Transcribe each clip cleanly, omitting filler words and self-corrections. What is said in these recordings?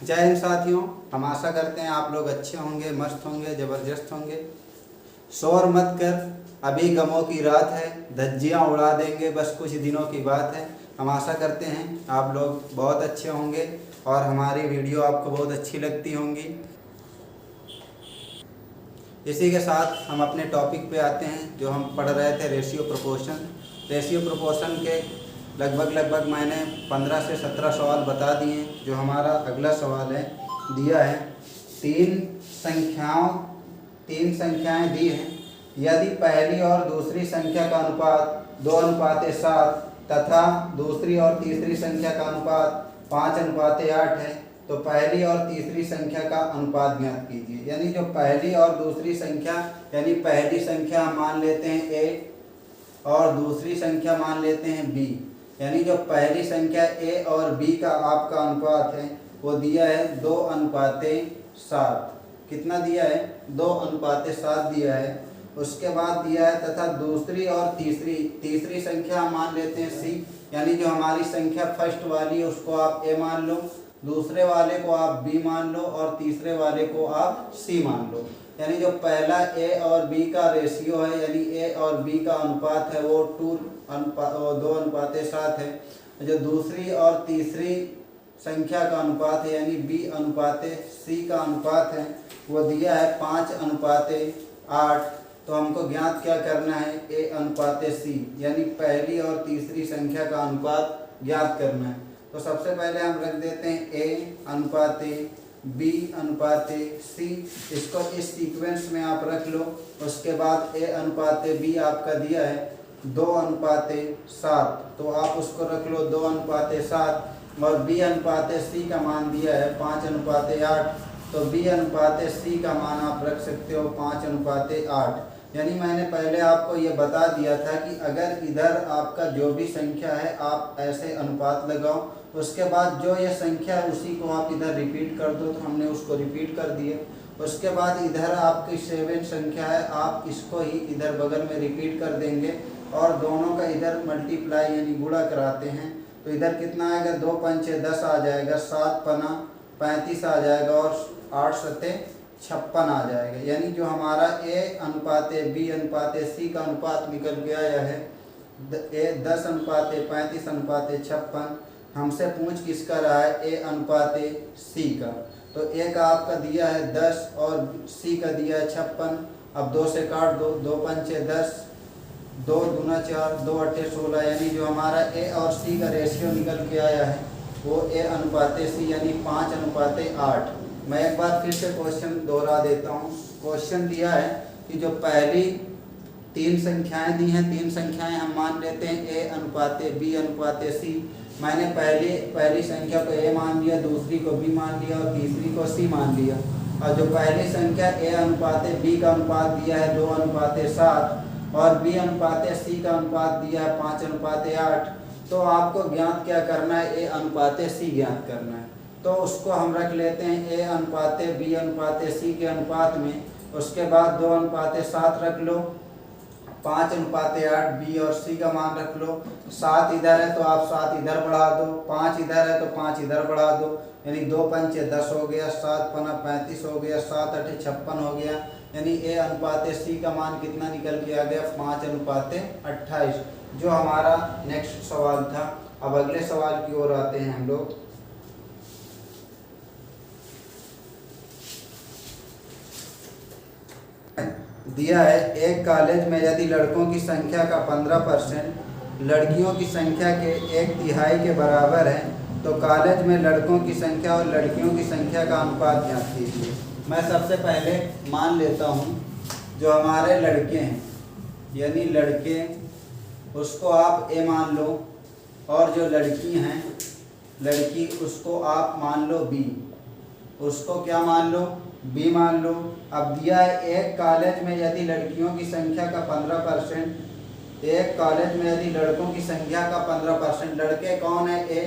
जय हिंद साथियों, हम आशा करते हैं आप लोग अच्छे होंगे, मस्त होंगे, ज़बरदस्त होंगे। शोर मत कर, अभी गमों की रात है, धज्जियाँ उड़ा देंगे, बस कुछ दिनों की बात है। हम आशा करते हैं आप लोग बहुत अच्छे होंगे और हमारी वीडियो आपको बहुत अच्छी लगती होंगी। इसी के साथ हम अपने टॉपिक पे आते हैं जो हम पढ़ रहे थे, रेशियो प्रोपोर्शन। रेशियो प्रोपोर्शन के लगभग मैंने 15 से 17 सवाल बता दिए। जो हमारा अगला सवाल है दिया है, तीन संख्याएं दी हैं। यदि पहली और दूसरी संख्या का अनुपात 2:7 तथा दूसरी और तीसरी संख्या का अनुपात 5:8 है तो पहली और तीसरी संख्या का अनुपात ज्ञात कीजिए। यानी जो पहली और दूसरी संख्या, यानी पहली संख्या हम मान लेते हैं a और दूसरी संख्या मान लेते हैं b। यानी जो पहली संख्या a और b का आपका अनुपात है वो दिया है 2:7। कितना दिया है? 2:7 दिया है। उसके बाद दिया है तथा दूसरी और तीसरी संख्या हम मान लेते हैं c। यानी जो हमारी संख्या फर्स्ट वाली है उसको आप a मान लो, दूसरे वाले को आप b मान लो और तीसरे वाले को आप c मान लो। यानी जो पहला a और b का रेशियो है, यानी a और b का अनुपात है वो 2:7 है। जो दूसरी और तीसरी संख्या का अनुपात है यानी b/c का अनुपात है वो दिया है 5:8। तो हमको ज्ञात क्या करना है? a/c, यानी पहली और तीसरी संख्या का अनुपात ज्ञात करना है। तो सबसे पहले हम रख देते हैं a/b/c। इसको इस सीक्वेंस में आप रख लो। उसके बाद a/b आपका दिया है 2:7, तो आप उसको रख लो 2:7। और b/c का मान दिया है 5:8, तो b/c का मान आप रख सकते हो 5:8। यानी मैंने पहले आपको ये बता दिया था कि अगर इधर आपका जो भी संख्या है आप ऐसे अनुपात लगाओ, उसके बाद जो ये संख्या है उसी को आप इधर रिपीट कर दो। तो हमने उसको रिपीट कर दिए। उसके बाद इधर आपकी 7 संख्या है, आप इसको ही इधर बगल में रिपीट कर देंगे और दोनों का इधर मल्टीप्लाई यानी गुणा कराते हैं। तो इधर कितना आएगा? 2 पंचे 10 आ जाएगा, 7 पना 35 आ जाएगा और 8 सत्ते 56 आ जाएगा। यानी जो हमारा a/b/c का अनुपात निकल के आया है 10:35:56। हमसे पूछ किसका रहा है? a/c का। तो a का आपका दिया है 10 और c का दिया है 56। अब 2 से काट दो, 2 पंचे 10, 2 दूना 4, 2 अट्ठे 16। यानी जो हमारा a और c का रेशियो निकल के आया है वो a/c यानी 5:8। मैं एक बार फिर से क्वेश्चन दोहरा देता हूँ। क्वेश्चन दिया है कि जो पहली 3 संख्याएं दी हैं, 3 संख्याएं हम मान लेते हैं a/b/c। मैंने पहली संख्या को a मान लिया, दूसरी को b मान लिया और तीसरी को c मान लिया। और जो पहली संख्या a/b का अनुपात दिया है 2:7 और b/c का अनुपात दिया है 5:8। तो आपको ज्ञात क्या करना है? a/c ज्ञात करना है। तो उसको हम रख लेते हैं a/b/c के अनुपात में। उसके बाद 2:7 रख लो, 5:8 b और c का मान रख लो। 7 इधर है तो आप 7 इधर बढ़ा दो, 5 इधर है तो 5 इधर बढ़ा दो। यानी 2 पंचे 10 हो गया, 7 पना 35 हो गया, 7 अट्ठे 56 हो गया। यानी a/c का मान कितना निकल के आ गया? 5:28, जो हमारा नेक्स्ट सवाल था। अब अगले सवाल की ओर आते हैं हम लोग। दिया है एक कॉलेज में यदि लड़कों की संख्या का 15% लड़कियों की संख्या के 1/3 के बराबर है तो कॉलेज में लड़कों की संख्या और लड़कियों की संख्या का अनुपात ज्ञात कीजिए। मैं सबसे पहले मान लेता हूँ जो हमारे लड़के हैं यानी लड़के, उसको आप a मान लो और जो लड़की हैं लड़की उसको आप मान लो b। उसको क्या मान लो? b मान लो। अब दिया है एक कॉलेज में यदि लड़कियों की संख्या का 15%, एक कॉलेज में यदि लड़कों की संख्या का 15%, लड़के कौन है? a,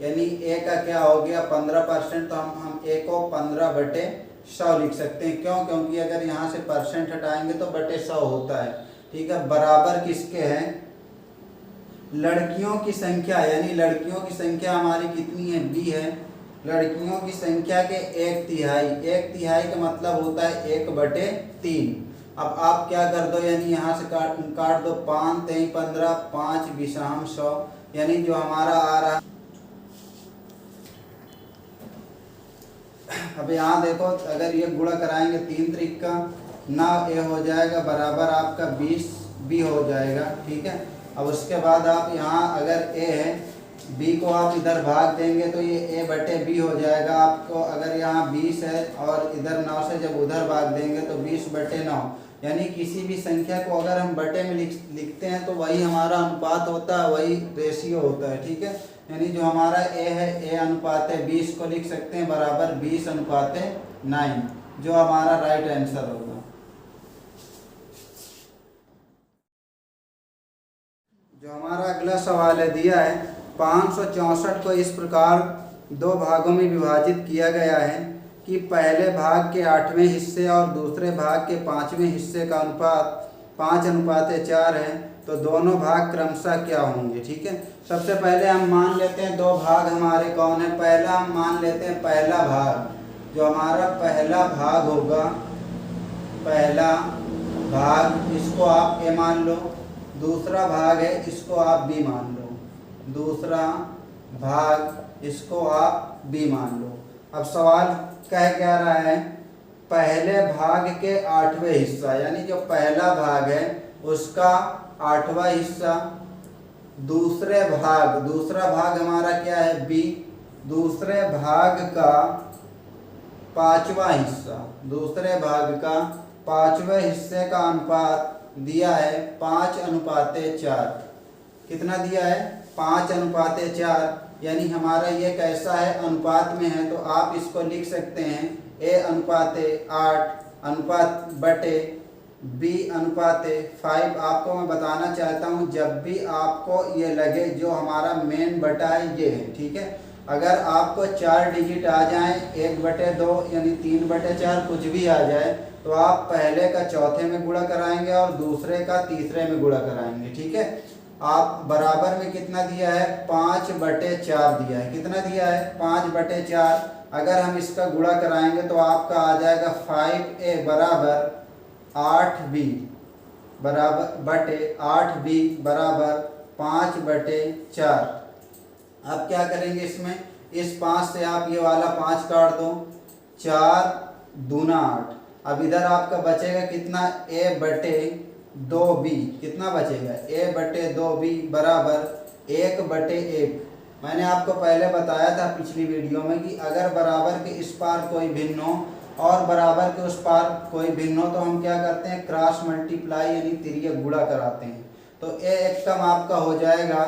यानी a का क्या हो गया? 15%। तो हम a को 15/100 लिख सकते हैं। क्यों? क्योंकि अगर यहाँ से परसेंट हटाएंगे तो बटे 100 होता है। ठीक है, बराबर किसके हैं? लड़कियों की संख्या, यानी लड़कियों की संख्या हमारी कितनी है? b है। लड़कियों की संख्या के 1/3। 1/3 का मतलब होता है 1/3। अब आप क्या कर दो, यानी यहाँ से काट दो, 5 3 15, 5 बिसाम 100, यानी जो हमारा आ रहा है। अब यहाँ देखो, अगर ये गुणा कराएंगे 3 त्रिक का 9, ए हो जाएगा बराबर आपका 20 बी हो जाएगा। ठीक है। अब उसके बाद आप यहाँ अगर ए है, बी को आप इधर भाग देंगे तो ये ए बटे बी हो जाएगा आपको। अगर यहाँ 20 है और इधर 9 से जब उधर भाग देंगे तो 20/9, यानी किसी भी संख्या को अगर हम बटे में लिखते हैं तो वही हमारा अनुपात होता है, वही रेशियो होता है। ठीक है। यानी जो हमारा ए है, ए अनुपात 20 को लिख सकते हैं बराबर 20/9, जो हमारा राइट आंसर होगा। जो हमारा अगला सवाल है दिया है, 564 को इस प्रकार 2 भागों में विभाजित किया गया है कि पहले भाग के 8वें हिस्से और दूसरे भाग के 5वें हिस्से का अनुपात 5:4 है, तो दोनों भाग क्रमशः क्या होंगे। ठीक है। सबसे पहले हम मान लेते हैं 2 भाग हमारे कौन है। पहला हम मान लेते हैं पहला भाग, जो हमारा पहला भाग होगा, पहला भाग इसको आप ए मान लो। दूसरा भाग है इसको आप बी मान लो। दूसरा भाग इसको आप बी मान लो। अब सवाल कह क्या रहा है, पहले भाग के 8वें हिस्सा, यानी जो पहला भाग है उसका 8वां हिस्सा, दूसरा भाग हमारा क्या है बी, दूसरे भाग का 5वां हिस्सा, दूसरे भाग का 5वें हिस्से का अनुपात दिया है 5:4। कितना दिया है 5:4, यानी हमारा ये कैसा है अनुपात में है, तो आप इसको लिख सकते हैं A/8 अनुपात बटे B/5। आपको मैं बताना चाहता हूँ, जब भी आपको ये लगे जो हमारा मेन बटा है ये है। ठीक है। अगर आपको 4 डिजिट आ जाए, 1/2 यानी 3/4 कुछ भी आ जाए, तो आप पहले का चौथे में गुणा कराएंगे और दूसरे का तीसरे में गुणा कराएंगे। ठीक है। आप बराबर में कितना दिया है 5/4 दिया है। कितना दिया है 5/4। अगर हम इसका गुणा कराएंगे तो आपका आ जाएगा 5A बराबर 8B बराबर बटे 8B बराबर 5/4। अब क्या करेंगे इसमें, इस 5 से आप ये वाला 5 काट दो, 4 दूना 8। अब इधर आपका बचेगा कितना A/2B, कितना बचेगा A/2B बराबर 1/1। मैंने आपको पहले बताया था पिछली वीडियो में कि अगर बराबर के इस पार कोई भिन्न हो और बराबर के उस पार कोई भिन्न हो तो हम क्या करते हैं क्रॉस मल्टीप्लाई यानी तिर्यक गुणा कराते हैं। तो A एक कम आपका हो जाएगा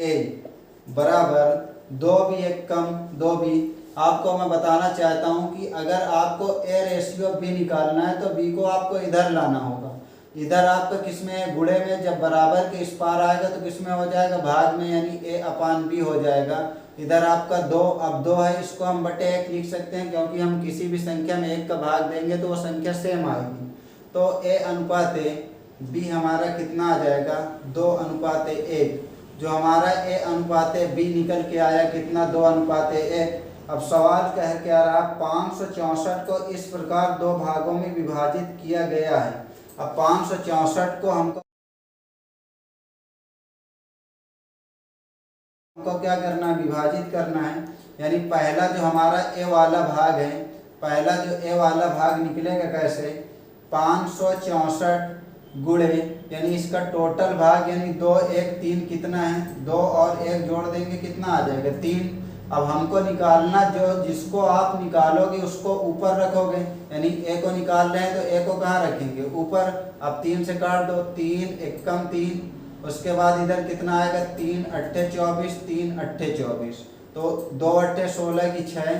A बराबर 2B एक कम 2B। आपको मैं बताना चाहता हूं कि अगर आपको A/B निकालना है तो B को आपको इधर लाना होगा। इधर आपका किसमें गुणे में, जब बराबर के इस पार आएगा तो किसमें हो जाएगा भाग में, यानी A/B हो जाएगा। इधर आपका 2, अब 2 है, इसको हम बटे 1 लिख सकते हैं, क्योंकि हम किसी भी संख्या में 1 का भाग देंगे तो वो संख्या सेम आएगी। तो A/B हमारा कितना आ जाएगा 2:1। जो हमारा A/B निकल के आया कितना 2:1। अब सवाल कह क्या रहा, 564 को इस प्रकार 2 भागों में विभाजित किया गया है। अब 564 को हमको क्या करना है, विभाजित करना है। यानी पहला जो हमारा ए वाला भाग है, पहला जो ए वाला भाग निकलेगा कैसे, 564 गुणे, यानी इसका टोटल भाग यानी 2 1 3 कितना है 2 और 1 जोड़ देंगे कितना आ जाएगा 3। अब हमको निकालना, जो जिसको आप निकालोगे उसको ऊपर रखोगे, यानी ए को निकाल रहे हैं तो ए को कहाँ रखेंगे ऊपर। अब 3 से काट दो, 3 एकम 3, उसके बाद इधर कितना आएगा 3 8 24, 3 8 24, तो 2 8 16 की 6,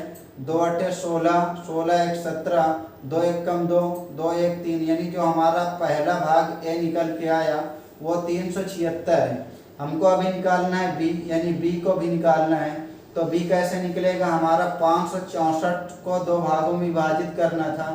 2 8 16, 16 1 17, 2 एकम 2, 2 1 3, यानी जो हमारा पहला भाग ए निकल के आया वो 376 है। हमको अभी निकालना है बी, यानी बी को भी निकालना है। तो बी कैसे निकलेगा, हमारा 564 को 2 भागों में विभाजित करना था।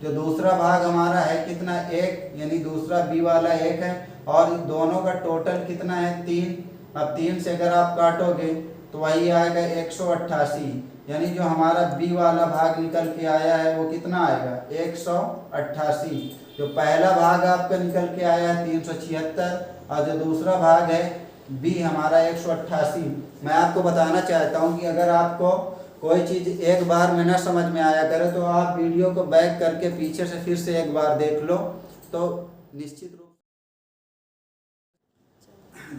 जो दूसरा भाग हमारा है कितना 1, यानी दूसरा बी वाला 1 है, और दोनों का टोटल कितना है 3। अब 3 से अगर आप काटोगे तो वही आएगा 188, यानी जो हमारा बी वाला भाग निकल के आया है वो कितना आएगा 188। जो पहला भाग आपका निकल के आया है 376 और जो दूसरा भाग है बी हमारा 188। मैं आपको बताना चाहता हूँ कि अगर आपको कोई चीज़ एक बार में ना समझ में आया करे तो आप वीडियो को बैक करके पीछे से फिर से एक बार देख लो तो निश्चित रूप।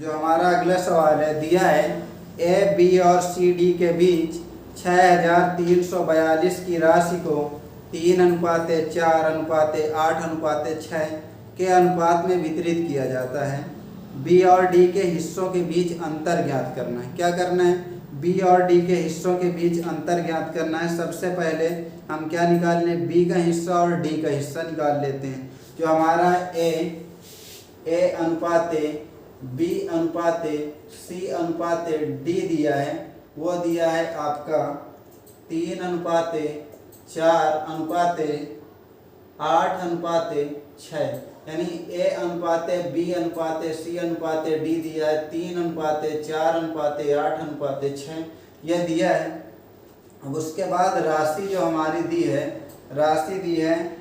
जो हमारा अगला सवाल है दिया है ए बी और सी डी के बीच 6342 की राशि को 3:4:8:6 के अनुपात में वितरित किया जाता है। बी और डी के हिस्सों के बीच अंतर ज्ञात करना है। क्या करना है? बी और डी के हिस्सों के बीच अंतर ज्ञात करना है। सबसे पहले हम क्या निकाल लें? बी का हिस्सा और डी का हिस्सा निकाल लेते हैं। जो हमारा ए अनुपाते बी अनुपाते सी अनुपाते डी दिया है वो दिया है आपका 3:4:8:6 यानी ए अनुपाते बी अनुपाते सी अनुपाते डी दिया है 3:4:8:6 यह दिया है। अब उसके बाद राशि जो हमारी दी है राशि दी है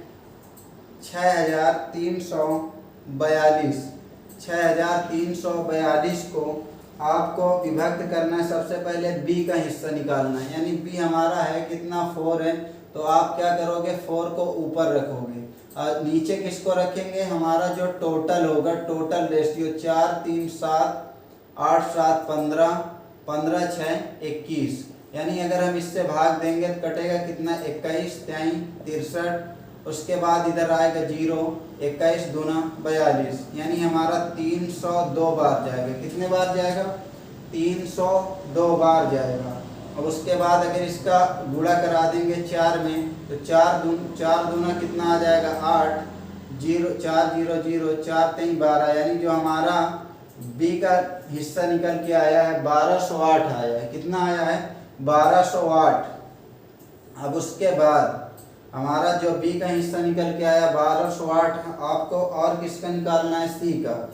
6342 को आपको विभक्त करना है। सबसे पहले बी का हिस्सा निकालना है यानी बी हमारा है कितना 4 है तो आप क्या करोगे 4 को ऊपर रखोगे और नीचे किसको रखेंगे? हमारा जो टोटल होगा टोटल रेशियो 4 3 7 8 7 15 15 6 21 यानी अगर हम इससे भाग देंगे तो कटेगा कितना 21 23 63। उसके बाद इधर आएगा 0 21 दूना 42 यानी हमारा 302 बार जाएगा। कितने बार जाएगा? 302 बार जाएगा। अब उसके बाद अगर इसका गुणा करा देंगे 4 में तो 4 दूना कितना आ जाएगा 8 0 4 0 0 4 3 12 यानी जो हमारा बी का हिस्सा निकल के आया है 1208 आया है। कितना आया है? 1208। अब उसके बाद हमारा जो बी का हिस्सा निकल के आया 1208 आपको और किसका निकालना है? सी का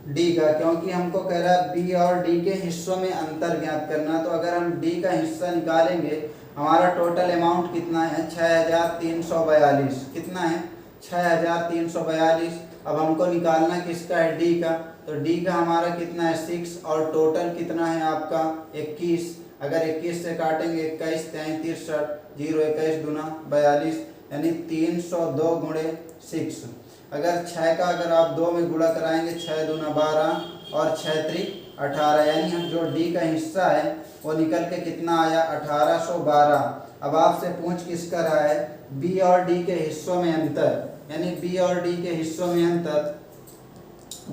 डी का, क्योंकि हमको कह रहा है बी और डी के हिस्सों में अंतर ज्ञात करना। तो अगर हम डी का हिस्सा निकालेंगे हमारा टोटल अमाउंट कितना है 6342। कितना है? 6342। अब हमको निकालना किसका है? डी का। तो डी का हमारा कितना है 6 और टोटल कितना है आपका 21। अगर 21 से काटेंगे 21 33 0 21 दूना 42 यानी 302 गुणे 6। अगर 6 का अगर आप 2 में गुणा कराएंगे 6 दूना 12 और 6 3 18 यानी हम जो डी का हिस्सा है वो निकल के कितना आया 1812। अब आपसे पूछ किसका रहा है? बी और डी के हिस्सों में अंतर यानी बी और डी के हिस्सों में अंतर।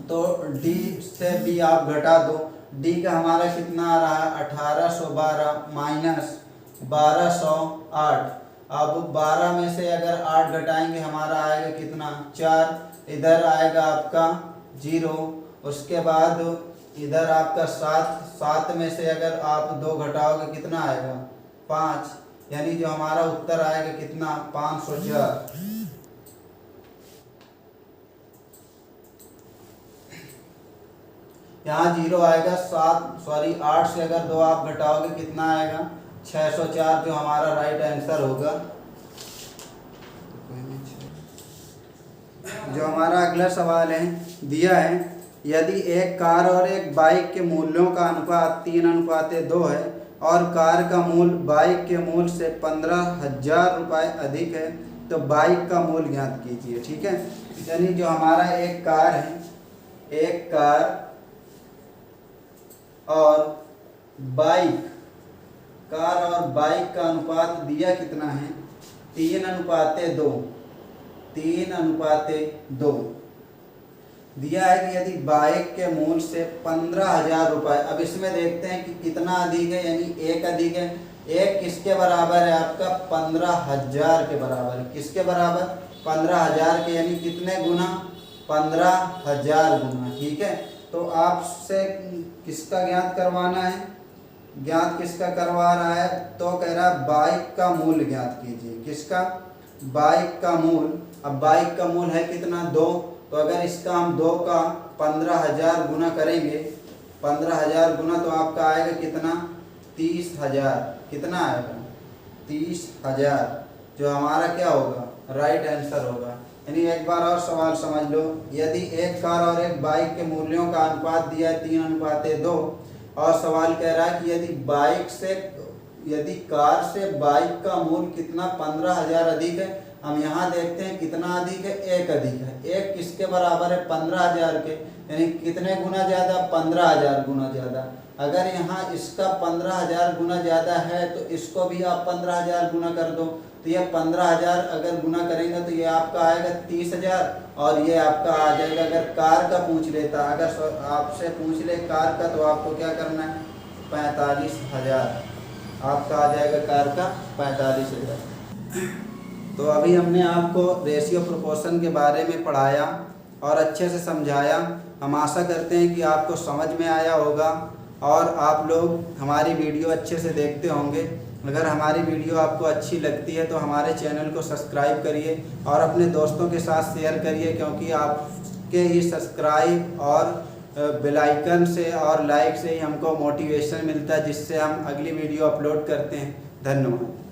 तो डी से बी आप घटा दो। डी का हमारा कितना आ रहा है 1812 माइनस 1208। अब 12 में से अगर 8 घटाएंगे हमारा आएगा कितना 4। इधर आएगा आपका 0। उसके बाद इधर आपका 7 में से अगर आप 2 घटाओगे कितना आएगा 5 यानी जो हमारा उत्तर आएगा कितना 504। यहाँ 0 आएगा 8 से अगर 2 आप घटाओगे कितना आएगा 604 जो हमारा राइट आंसर होगा। जो हमारा अगला सवाल है दिया है यदि एक कार और एक बाइक के मूल्यों का अनुपात 3:2 है और कार का मूल्य बाइक के मूल्य से 15,000 रुपये अधिक है तो बाइक का मूल्य ज्ञात कीजिए। ठीक है, यानी जो हमारा एक कार है एक कार और बाइक का अनुपात दिया कितना है 3:2 दिया है कि यदि बाइक के मूल्य से 15,000 रुपये। अब इसमें देखते हैं कि कितना अधिक है यानी एक अधिक है। एक किसके बराबर है आपका 15,000 के बराबर है। किसके बराबर 15,000 के यानी कितने गुना 15,000 गुना। ठीक है, तो आपसे किसका ज्ञात करवाना है? ज्ञात किसका करवा रहा है? तो कह रहा है बाइक का मूल्य ज्ञात कीजिए। किसका? बाइक का मूल्य। अब बाइक का मूल्य है कितना 2। तो अगर इसका हम 2 का 15,000 गुना करेंगे 15,000 गुना तो आपका आएगा कितना 30,000। कितना आएगा 30,000 जो हमारा क्या होगा, राइट आंसर होगा। यानी एक बार और सवाल समझ लो, यदि एक कार और एक बाइक के मूल्यों का अनुपात दिया है 3:2 और सवाल कह रहा है कि यदि कार से बाइक का मूल्य कितना 15,000 अधिक है। हम यहाँ देखते हैं कितना अधिक है, 1 अधिक है। 1 किसके बराबर है, 15,000 के, यानी कितने गुना ज़्यादा, 15,000 गुना ज़्यादा। अगर यहाँ इसका 15,000 गुना ज़्यादा है तो इसको भी आप 15,000 गुना कर दो, तो ये 15,000 अगर गुना करेंगे तो ये आपका आएगा 30,000 और ये आपका आ जाएगा। अगर कार का पूछ लेता, अगर आपसे पूछ ले कार का, तो आपको क्या करना है, 45,000 आपका आ जाएगा कार का 45,000। तो अभी हमने आपको रेशियो प्रोपोर्शन के बारे में पढ़ाया और अच्छे से समझाया। हम आशा करते हैं कि आपको समझ में आया होगा और आप लोग हमारी वीडियो अच्छे से देखते होंगे। अगर हमारी वीडियो आपको अच्छी लगती है तो हमारे चैनल को सब्सक्राइब करिए और अपने दोस्तों के साथ शेयर करिए, क्योंकि आपके ही सब्सक्राइब और बेल आइकन से और लाइक से ही हमको मोटिवेशन मिलता है, जिससे हम अगली वीडियो अपलोड करते हैं। धन्यवाद।